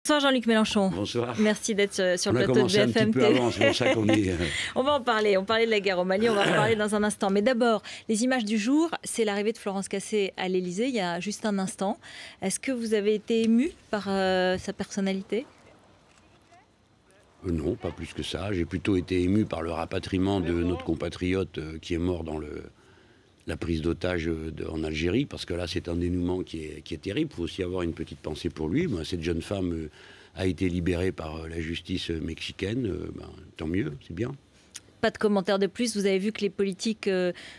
Bonsoir Jean-Luc Mélenchon. Bonsoir. Merci d'être sur le on plateau de BFM. Un petit peu avant, c'est pour ça qu'on est... On va en parler. On parlait de la guerre au Mali, on va en parler dans un instant. Mais d'abord, les images du jour, c'est l'arrivée de Florence Cassé à l'Élysée il y a juste un instant. Est-ce que vous avez été ému par sa personnalité ? Non, pas plus que ça. J'ai plutôt été ému par le rapatriement de notre compatriote qui est mort dans la prise d'otage en Algérie, parce que là, c'est un dénouement qui est terrible. Il faut aussi avoir une petite pensée pour lui. Cette jeune femme a été libérée par la justice mexicaine. Tant mieux, c'est bien. Pas de commentaires de plus. Vous avez vu que les politiques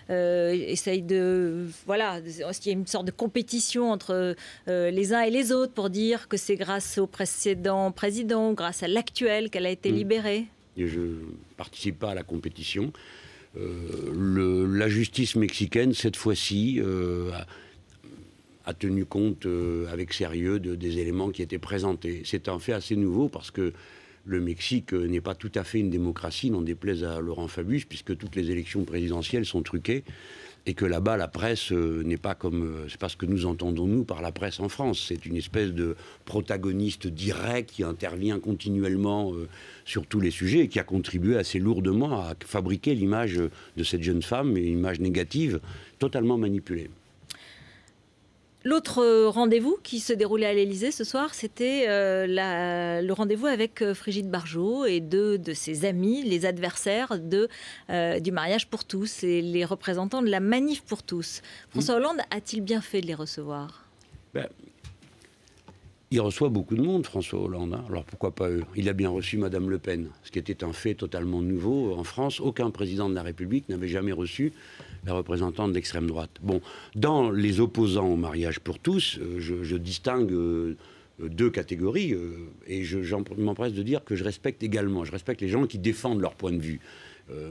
essayent de... Voilà, il y a une sorte de compétition entre les uns et les autres pour dire que c'est grâce au précédent président, grâce à l'actuel qu'elle a été libérée. Et je ne participe pas à la compétition. La justice mexicaine, cette fois-ci, a tenu compte avec sérieux des éléments qui étaient présentés. C'est un fait assez nouveau parce que le Mexique n'est pas tout à fait une démocratie, n'en déplaise à Laurent Fabius, puisque toutes les élections présidentielles sont truquées et que là-bas, la presse n'est pas comme... c'est pas ce que nous entendons, nous, par la presse en France. C'est une espèce de protagoniste direct qui intervient continuellement sur tous les sujets et qui a contribué assez lourdement à fabriquer l'image de cette jeune femme, une image négative, totalement manipulée. L'autre rendez-vous qui se déroulait à l'Élysée ce soir, c'était le rendez-vous avec Brigitte Bardot et deux de ses amis, les adversaires du mariage pour tous et les représentants de la manif pour tous. François Hollande a-t-il bien fait de les recevoir ? Il reçoit beaucoup de monde, François Hollande. Hein. Alors pourquoi pas eux ? Il a bien reçu Madame Le Pen, ce qui était un fait totalement nouveau. En France, aucun président de la République n'avait jamais reçu la représentante de l'extrême droite. Bon, dans les opposants au mariage pour tous, je distingue deux catégories et j'en m'empresse de dire que je respecte également. Je respecte les gens qui défendent leur point de vue.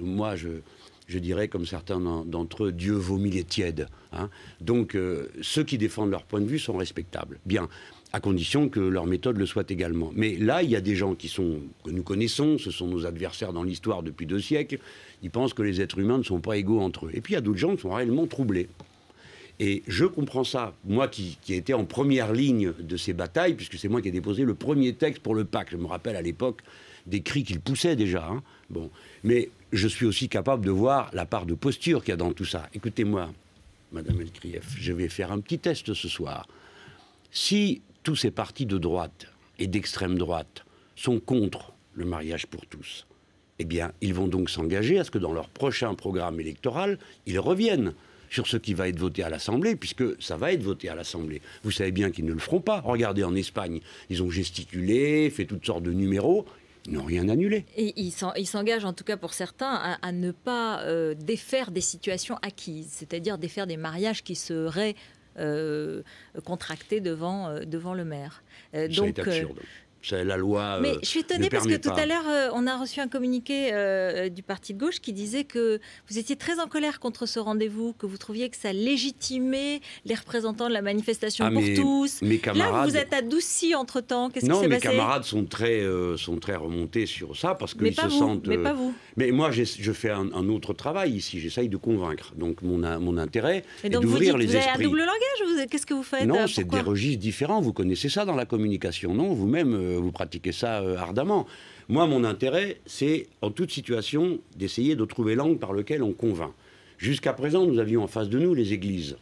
Moi, je dirais, comme certains d'entre eux, Dieu vomit les tièdes. Hein. Donc, ceux qui défendent leur point de vue sont respectables. Bien, à condition que leur méthode le soit également. Mais là, il y a des gens que nous connaissons, ce sont nos adversaires dans l'histoire depuis 2 siècles, ils pensent que les êtres humains ne sont pas égaux entre eux. Et puis, il y a d'autres gens qui sont réellement troublés. Et je comprends ça. Moi qui ai été en première ligne de ces batailles, puisque c'est moi qui ai déposé le premier texte pour le pacte. Je me rappelle à l'époque des cris qu'il poussait déjà. Hein. Bon. Mais je suis aussi capable de voir la part de posture qu'il y a dans tout ça. Écoutez-moi, Madame Elkrief, je vais faire un petit test ce soir. Si tous ces partis de droite et d'extrême droite sont contre le mariage pour tous, eh bien, ils vont donc s'engager à ce que dans leur prochain programme électoral, ils reviennent sur ce qui va être voté à l'Assemblée, puisque ça va être voté à l'Assemblée. Vous savez bien qu'ils ne le feront pas. Regardez en Espagne, ils ont gesticulé, fait toutes sortes de numéros, ils n'ont rien annulé. Et ils s'engagent, en tout cas pour certains, à ne pas défaire des situations acquises, c'est-à-dire défaire des mariages qui seraient contractés devant le maire. Donc, c'est absurde. C'est la loi. Mais je suis étonnée parce que tout à l'heure, on a reçu un communiqué du parti de gauche qui disait que vous étiez très en colère contre ce rendez-vous, que vous trouviez que ça légitimait les représentants de la manifestation pour tous. Mes camarades... Là, vous êtes adouci entre-temps. Qu'est-ce qui s'est passé ? Non, mes camarades sont très remontés sur ça parce qu'ils se sentent... Mais pas vous. Mais moi, je fais un autre travail ici. J'essaye de convaincre. Donc, mon intérêt est d'ouvrir les esprits. Vous avez un double langage ? Qu'est-ce que vous faites ? Non, c'est des registres différents. Vous connaissez ça dans la communication, non ? Vous-même, vous pratiquez ça ardemment. Moi, mon intérêt, c'est, en toute situation, d'essayer de trouver l'angle par lequel on convainc. Jusqu'à présent, nous avions en face de nous les églises.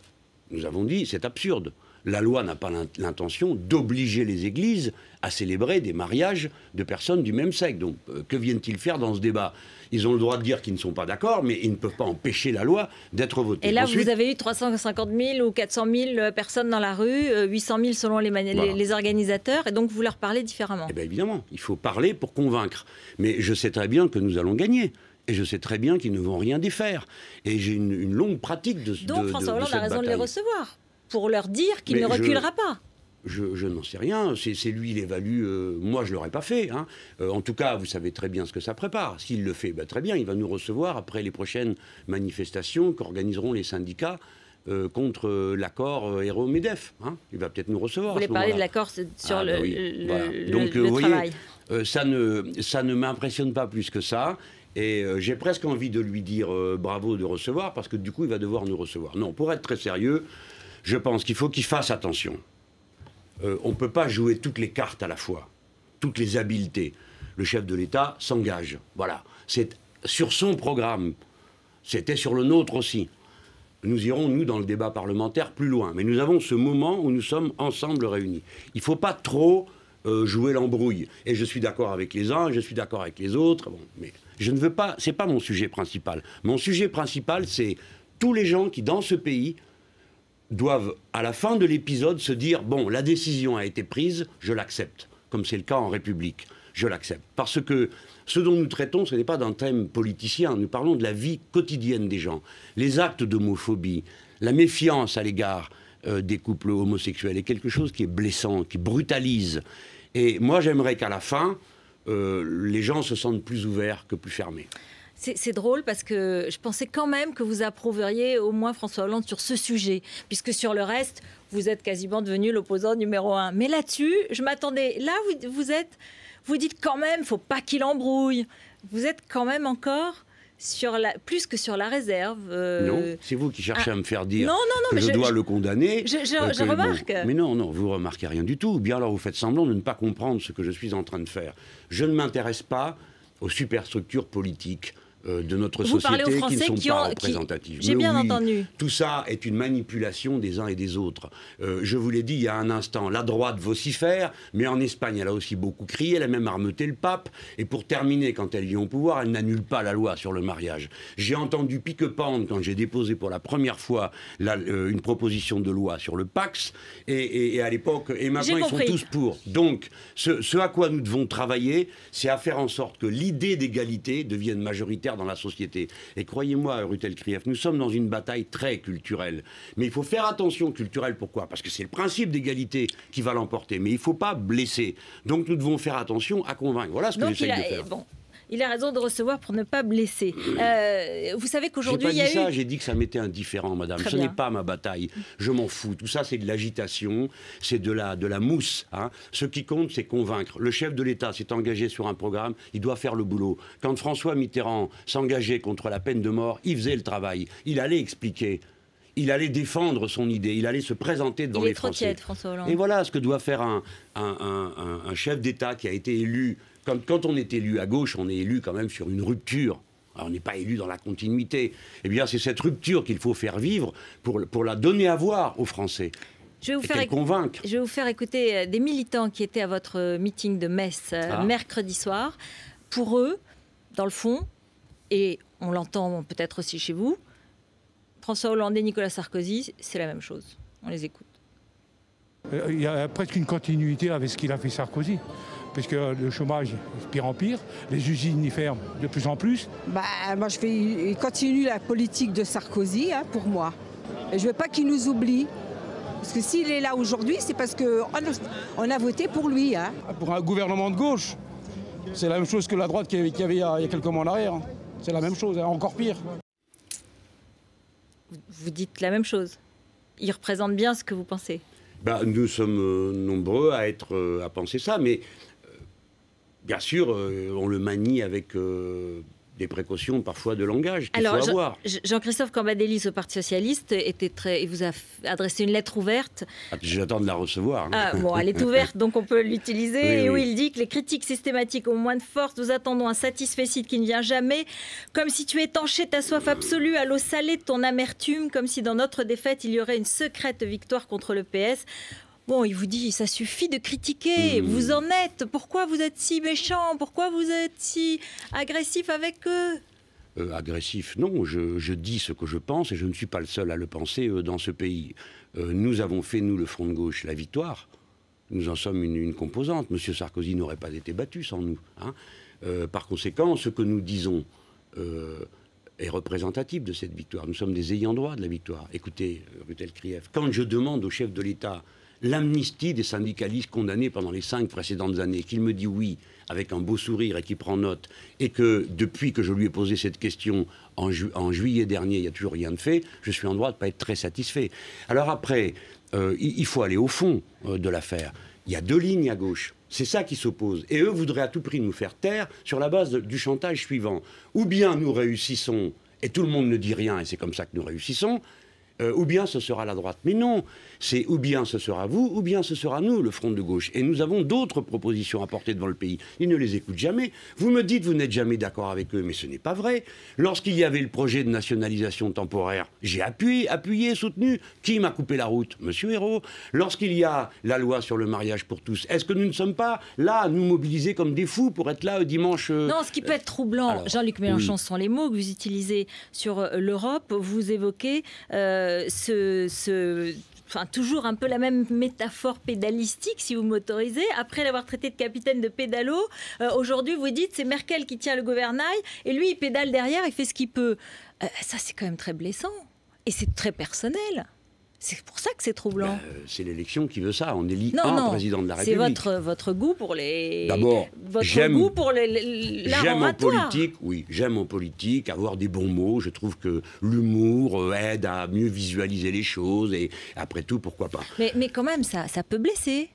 Nous avons dit, c'est absurde. La loi n'a pas l'intention d'obliger les églises à célébrer des mariages de personnes du même sexe. Donc, que viennent-ils faire dans ce débat ? Ils ont le droit de dire qu'ils ne sont pas d'accord, mais ils ne peuvent pas empêcher la loi d'être votée. Et là, ensuite, vous avez eu 350 000 ou 400 000 personnes dans la rue, 800 000 selon les organisateurs, et donc vous leur parlez différemment. Eh bien, évidemment, il faut parler pour convaincre. Mais je sais très bien que nous allons gagner. Et je sais très bien qu'ils ne vont rien défaire. Et j'ai une longue pratique de cette bataille. Donc François Hollande a raison de les recevoir, pour leur dire qu'il ne reculera pas. Je n'en sais rien, c'est lui, il évalue, moi je ne l'aurais pas fait. Hein. En tout cas, vous savez très bien ce que ça prépare. S'il le fait, très bien, il va nous recevoir après les prochaines manifestations qu'organiseront les syndicats contre l'accord Hérault-MEDEF. Hein. Il va peut-être nous recevoir. Vous voulez parler de l'accord sur le travail. Ça ne m'impressionne pas plus que ça. Et j'ai presque envie de lui dire bravo de recevoir, parce que du coup, il va devoir nous recevoir. Non, pour être très sérieux, je pense qu'il faut qu'il fasse attention. On ne peut pas jouer toutes les cartes à la fois. toutes les habiletés. Le chef de l'État s'engage. Voilà. C'est sur son programme. C'était sur le nôtre aussi. Nous irons, nous, dans le débat parlementaire, plus loin. Mais nous avons ce moment où nous sommes ensemble réunis. Il ne faut pas trop jouer l'embrouille. Et je suis d'accord avec les uns, je suis d'accord avec les autres. Bon, mais je ne veux pas... C'est pas mon sujet principal. Mon sujet principal, c'est tous les gens qui, dans ce pays, doivent, à la fin de l'épisode, se dire « Bon, la décision a été prise, je l'accepte. » Comme c'est le cas en République. Je l'accepte. Parce que ce dont nous traitons, ce n'est pas d'un thème politicien. Nous parlons de la vie quotidienne des gens. Les actes d'homophobie, la méfiance à l'égard des couples homosexuels est quelque chose qui est blessant, qui brutalise. Et moi, j'aimerais qu'à la fin, les gens se sentent plus ouverts que plus fermés. C'est drôle parce que je pensais quand même que vous approuveriez au moins François Hollande sur ce sujet, puisque sur le reste, vous êtes quasiment devenu l'opposant numéro 1. Mais là-dessus, je m'attendais... Là, vous dites quand même, faut pas qu'il embrouille. Vous êtes quand même encore plus que sur la réserve. Non, c'est vous qui cherchez à me faire dire que mais je dois le condamner. Je remarque. Mais non, vous remarquez rien du tout. Ou bien alors vous faites semblant de ne pas comprendre ce que je suis en train de faire. Je ne m'intéresse pas aux superstructures politiques de notre société qui ne sont pas représentatives. J'ai bien entendu. Tout ça est une manipulation des uns et des autres. Je vous l'ai dit il y a un instant, la droite vocifère, mais en Espagne, elle a aussi beaucoup crié, elle a même armeuté le pape. Et pour terminer, quand elle vient au pouvoir, elle n'annule pas la loi sur le mariage. J'ai entendu pique-pendre quand j'ai déposé pour la première fois une proposition de loi sur le Pacs, et à l'époque, et maintenant ils sont tous pour. Donc, ce à quoi nous devons travailler, c'est à faire en sorte que l'idée d'égalité devienne majoritaire dans la société. Et croyez-moi, Rutel Krief, nous sommes dans une bataille très culturelle. Mais il faut faire attention, culturelle, pourquoi? Parce que c'est le principe d'égalité qui va l'emporter. Mais il ne faut pas blesser. Donc nous devons faire attention à convaincre. Voilà ce que j'essaie de faire. Bon. Il a raison de recevoir pour ne pas blesser. Vous savez qu'aujourd'hui, il y a eu... J'ai dit que ça m'était indifférent, madame. Ce n'est pas ma bataille. Je m'en fous. Tout ça, c'est de l'agitation, c'est de la mousse. Hein. Ce qui compte, c'est convaincre. Le chef de l'État s'est engagé sur un programme, il doit faire le boulot. Quand François Mitterrand s'engageait contre la peine de mort, il faisait le travail. Il allait expliquer. Il allait défendre son idée, il allait se présenter devant les Français. Il est trop tiède, François Hollande. Et voilà ce que doit faire un chef d'État qui a été élu. Quand on est élu à gauche, on est élu quand même sur une rupture. Alors, on n'est pas élu dans la continuité. Eh bien, c'est cette rupture qu'il faut faire vivre pour la donner à voir aux Français. Je vais vous faire écouter des militants qui étaient à votre meeting de Metz mercredi soir. Pour eux, dans le fond, et on l'entend peut-être aussi chez vous, François Hollande et Nicolas Sarkozy, c'est la même chose. On les écoute. Il y a presque une continuité avec ce qu'il a fait Sarkozy, puisque le chômage est de pire en pire, les usines y ferment de plus en plus. Moi, il continue la politique de Sarkozy, pour moi. Et je ne veux pas qu'il nous oublie. Parce que s'il est là aujourd'hui, c'est parce qu'on a voté pour lui. Hein. Pour un gouvernement de gauche, c'est la même chose que la droite qu'il y avait il y a quelques mois en arrière. C'est la même chose, encore pire. Vous dites la même chose. Il représente bien ce que vous pensez. Nous sommes nombreux à penser ça, mais bien sûr, on le manie avec des précautions parfois de langage qu'il faut avoir. Jean-Christophe Cambadélis au Parti Socialiste il vous a adressé une lettre ouverte. J'attends de la recevoir. Bon, elle est ouverte, donc on peut l'utiliser. Oui, et où oui. il dit que les critiques systématiques ont moins de force. Nous attendons un satisfecit qui ne vient jamais. Comme si tu étanchais ta soif absolue à l'eau salée de ton amertume. Comme si dans notre défaite, il y aurait une secrète victoire contre le PS. Bon, il vous dit, ça suffit de critiquer, vous en êtes. Pourquoi vous êtes si méchant? Pourquoi vous êtes si agressif avec eux? Agressif, non. Je dis ce que je pense et je ne suis pas le seul à le penser dans ce pays. Nous avons fait, nous, le Front de gauche, la victoire. Nous en sommes une composante. Monsieur Sarkozy n'aurait pas été battu sans nous. Hein. Par conséquent, ce que nous disons est représentatif de cette victoire. Nous sommes des ayants droit de la victoire. Écoutez, Rutel Krief, quand je demande au chef de l'État l'amnistie des syndicalistes condamnés pendant les 5 précédentes années, qu'il me dit oui, avec un beau sourire et qu'il prend note, et que depuis que je lui ai posé cette question en juillet dernier, il n'y a toujours rien de fait, je suis en droit de ne pas être très satisfait. Alors après, il faut aller au fond de l'affaire. Il y a 2 lignes à gauche. C'est ça qui s'oppose. Et eux voudraient à tout prix nous faire taire sur la base du chantage suivant. Ou bien nous réussissons, et tout le monde ne dit rien, et c'est comme ça que nous réussissons, ou bien ce sera la droite. Mais non, c'est ou bien ce sera vous, ou bien ce sera nous, le Front de gauche. Et nous avons d'autres propositions à porter devant le pays. Ils ne les écoutent jamais. Vous me dites, vous n'êtes jamais d'accord avec eux, mais ce n'est pas vrai. Lorsqu'il y avait le projet de nationalisation temporaire, j'ai appuyé, soutenu. Qui m'a coupé la route? Monsieur Hérault. Lorsqu'il y a la loi sur le mariage pour tous, est-ce que nous ne sommes pas là, à nous mobiliser comme des fous pour être là dimanche Non, ce qui peut être troublant, Jean-Luc Mélenchon, oui. ce sont les mots que vous utilisez sur l'Europe. Vous évoquez enfin, toujours un peu la même métaphore pédalistique, si vous m'autorisez. Après l'avoir traité de capitaine de pédalo, aujourd'hui, vous dites c'est Merkel qui tient le gouvernail et lui, il pédale derrière, il fait ce qu'il peut. Ça, c'est quand même très blessant. Et c'est très personnel. C'est pour ça que c'est troublant. C'est l'élection qui veut ça. On élit président de la C'est République. votre goût pour les... D'abord, j'aime en politique, oui, j'aime en politique avoir des bons mots. Je trouve que l'humour aide à mieux visualiser les choses. Et après tout, pourquoi pas. Mais quand même, ça peut blesser.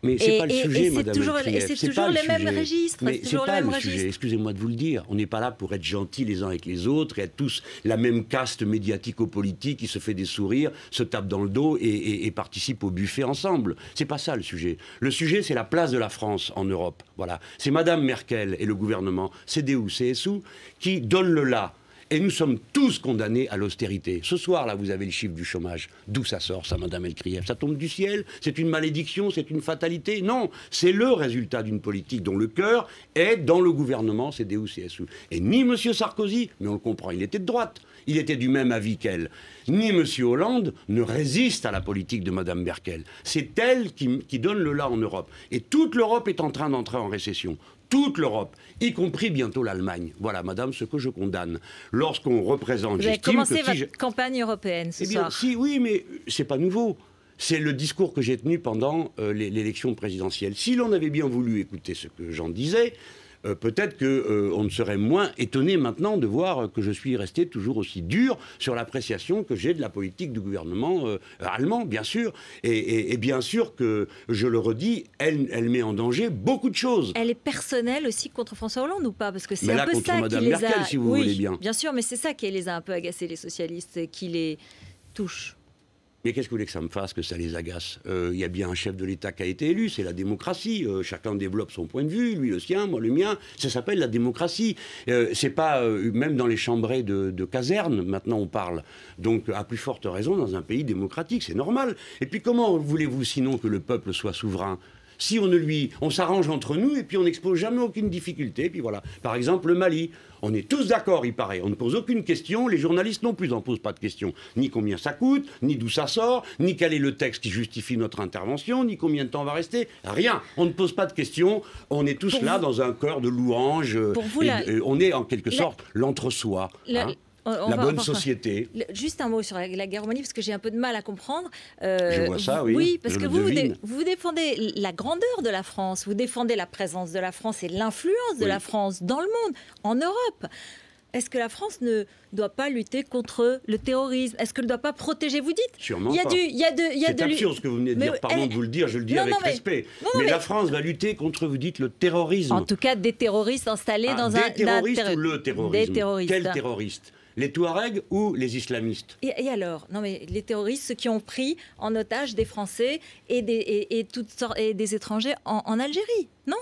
Mais c'est pas le sujet, Madame Et c'est toujours les mêmes registres. Mais c'est pas le sujet, excusez-moi de vous le dire. On n'est pas là pour être gentils les uns avec les autres et être tous la même caste médiatico-politique qui se fait des sourires, se tape dans le dos et participe au buffet ensemble. C'est pas ça le sujet. Le sujet, c'est la place de la France en Europe. Voilà. C'est Madame Merkel et le gouvernement, CDU, CSU, qui donnent le là. Et nous sommes tous condamnés à l'austérité. Ce soir, là, vous avez le chiffre du chômage. D'où ça sort, ça, Madame Elkrieff? Ça tombe du ciel? C'est une malédiction? C'est une fatalité? Non, c'est le résultat d'une politique dont le cœur est dans le gouvernement CDU-CSU. Et ni M. Sarkozy, mais on le comprend, il était de droite, il était du même avis qu'elle, ni M. Hollande ne résiste à la politique de Mme Merkel. C'est elle qui donne le là en Europe. Et toute l'Europe est en train d'entrer en récession. Toute l'Europe, y compris bientôt l'Allemagne. Voilà, madame, ce que je condamne. Lorsqu'on représente... Vous avez commencé votre campagne européenne ce soir. Oui, mais c'est pas nouveau. C'est le discours que j'ai tenu pendant l'élection présidentielle. Si l'on avait bien voulu écouter ce que j'en disais, peut-être qu'on ne serait moins étonné maintenant de voir que je suis resté toujours aussi dur sur l'appréciation que j'ai de la politique du gouvernement allemand, bien sûr. Et bien sûr que, je le redis, elle met en danger beaucoup de choses. Elle est personnelle aussi contre François Hollande ou pas? Parce que c'est un peu contre ça Madame qui les Merkel, a... si vous voulez bien. Bien sûr, mais c'est ça qui les a un peu agacés, les socialistes, qui les touche. Mais qu'est-ce que vous voulez que ça me fasse, que ça les agace? Il y a bien un chef de l'État qui a été élu, c'est la démocratie. Chacun développe son point de vue, lui le sien, moi le mien. Ça s'appelle la démocratie. C'est pas, même dans les chambrées de caserne, maintenant on parle. Donc, à plus forte raison, dans un pays démocratique, c'est normal. Et puis comment voulez-vous sinon que le peuple soit souverain? Si on s'arrange entre nous et puis on n'expose jamais aucune difficulté. Et puis voilà. Par exemple, le Mali. On est tous d'accord, il paraît. On ne pose aucune question. Les journalistes non plus n'en posent pas de questions. Ni combien ça coûte, ni d'où ça sort, ni quel est le texte qui justifie notre intervention, ni combien de temps on va rester. Rien. On ne pose pas de questions. On est tous là dans un chœur de louanges. On est en quelque sorte l'entre-soi. La bonne société. Juste un mot sur la guerre au Mali, parce que j'ai un peu de mal à comprendre. Je vois ça, oui. Oui, parce que vous défendez la grandeur de la France, vous défendez la présence de la France et l'influence de la France dans le monde, en Europe. Est-ce que la France ne doit pas lutter contre le terrorisme? Est-ce qu'elle ne doit pas protéger? Vous dites. Sûrement pas. C'est absurde ce que vous venez de dire. Pardon de vous le dire, je le dis avec respect. Mais la France va lutter contre, vous dites, le terrorisme. En tout cas, des terroristes installés dans un... Des terroristes ou le terrorisme? Des terroristes. Quels terroristes? Les Touaregs ou les islamistes? Et alors? Non, mais les terroristes, ceux qui ont pris en otage des Français et des étrangers en Algérie, non?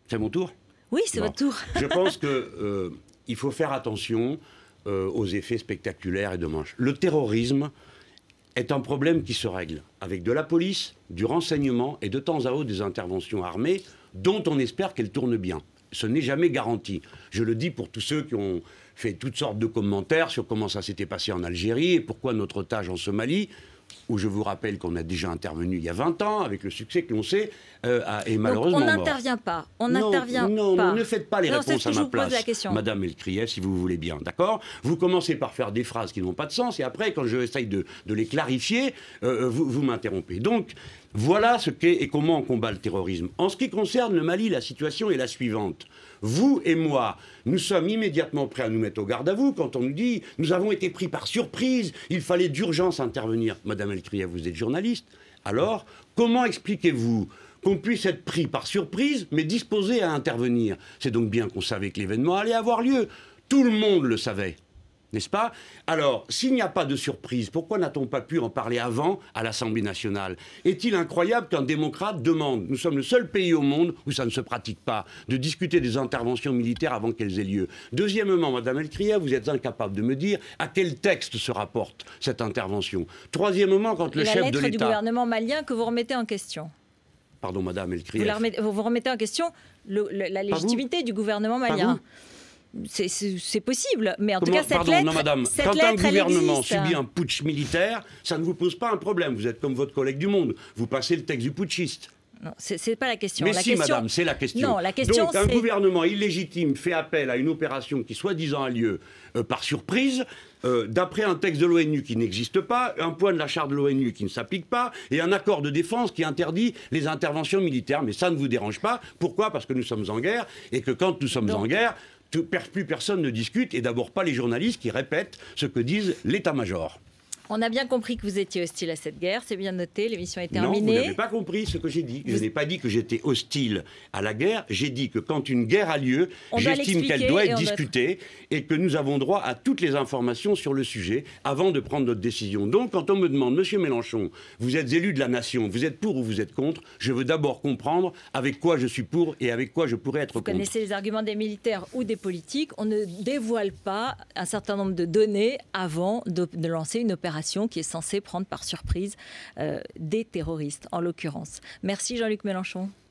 C'est mon tour? Oui, c'est votre tour. Je pense que... il faut faire attention aux effets spectaculaires et de manche. Le terrorisme est un problème qui se règle avec de la police, du renseignement et de temps à autre des interventions armées dont on espère qu'elles tournent bien. Ce n'est jamais garanti. Je le dis pour tous ceux qui ont fait toutes sortes de commentaires sur comment ça s'était passé en Algérie et pourquoi notre otage en Somalie, où je vous rappelle qu'on a déjà intervenu il y a 20 ans, avec le succès que l'on sait, est malheureusement mort. On n'intervient pas. Non, ne faites pas les réponses à ma place, Madame Elkrieff, si vous voulez bien, d'accord? Vous commencez par faire des phrases qui n'ont pas de sens, et après, quand j'essaye de les clarifier, vous m'interrompez. Donc, voilà ce qu'est et comment on combat le terrorisme. En ce qui concerne le Mali, la situation est la suivante. Vous et moi, nous sommes immédiatement prêts à nous mettre au garde à vous quand on nous dit « nous avons été pris par surprise, il fallait d'urgence intervenir ». Madame Elkrieff, vous êtes journaliste. Alors, comment expliquez-vous qu'on puisse être pris par surprise, mais disposé à intervenir? C'est donc bien qu'on savait que l'événement allait avoir lieu. Tout le monde le savait. N'est-ce pas? Alors, s'il n'y a pas de surprise, pourquoi n'a-t-on pas pu en parler avant à l'Assemblée nationale? Est-il incroyable qu'un démocrate demande, nous sommes le seul pays au monde où ça ne se pratique pas, de discuter des interventions militaires avant qu'elles aient lieu? Deuxièmement, Madame Elkria, vous êtes incapable de me dire à quel texte se rapporte cette intervention. Troisièmement, quand le chef de l'État... La lettre du gouvernement malien que vous remettez en question. Pardon, Madame Elkria. Vous remettez en question la légitimité du gouvernement malien. C'est possible, mais en tout cas, cette lettre, non, madame, quand un gouvernement subit un putsch militaire, ça ne vous pose pas un problème. Vous êtes comme votre collègue du Monde. Vous passez le texte du putschiste. Non, c'est pas la question. Mais si, madame, c'est la question. Non, la question, donc, un gouvernement illégitime fait appel à une opération qui, soi-disant, a lieu par surprise, d'après un texte de l'ONU qui n'existe pas, un point de la charte de l'ONU qui ne s'applique pas, et un accord de défense qui interdit les interventions militaires. Mais ça ne vous dérange pas. Pourquoi? Parce que nous sommes en guerre, et que quand nous sommes en guerre, plus personne ne discute, et d'abord pas les journalistes qui répètent ce que disent l'état-major. On a bien compris que vous étiez hostile à cette guerre, c'est bien noté, l'émission est terminée. Non, vous n'avez pas compris ce que j'ai dit. Je n'ai pas dit que j'étais hostile à la guerre, j'ai dit que quand une guerre a lieu, j'estime qu'elle doit être discutée et que nous avons droit à toutes les informations sur le sujet avant de prendre notre décision. Donc, quand on me demande, Monsieur Mélenchon, vous êtes élu de la nation, vous êtes pour ou vous êtes contre, je veux d'abord comprendre avec quoi je suis pour et avec quoi je pourrais être contre. Vous connaissez les arguments des militaires ou des politiques, on ne dévoile pas un certain nombre de données avant de lancer une opération qui est censée prendre par surprise des terroristes, en l'occurrence. Merci Jean-Luc Mélenchon.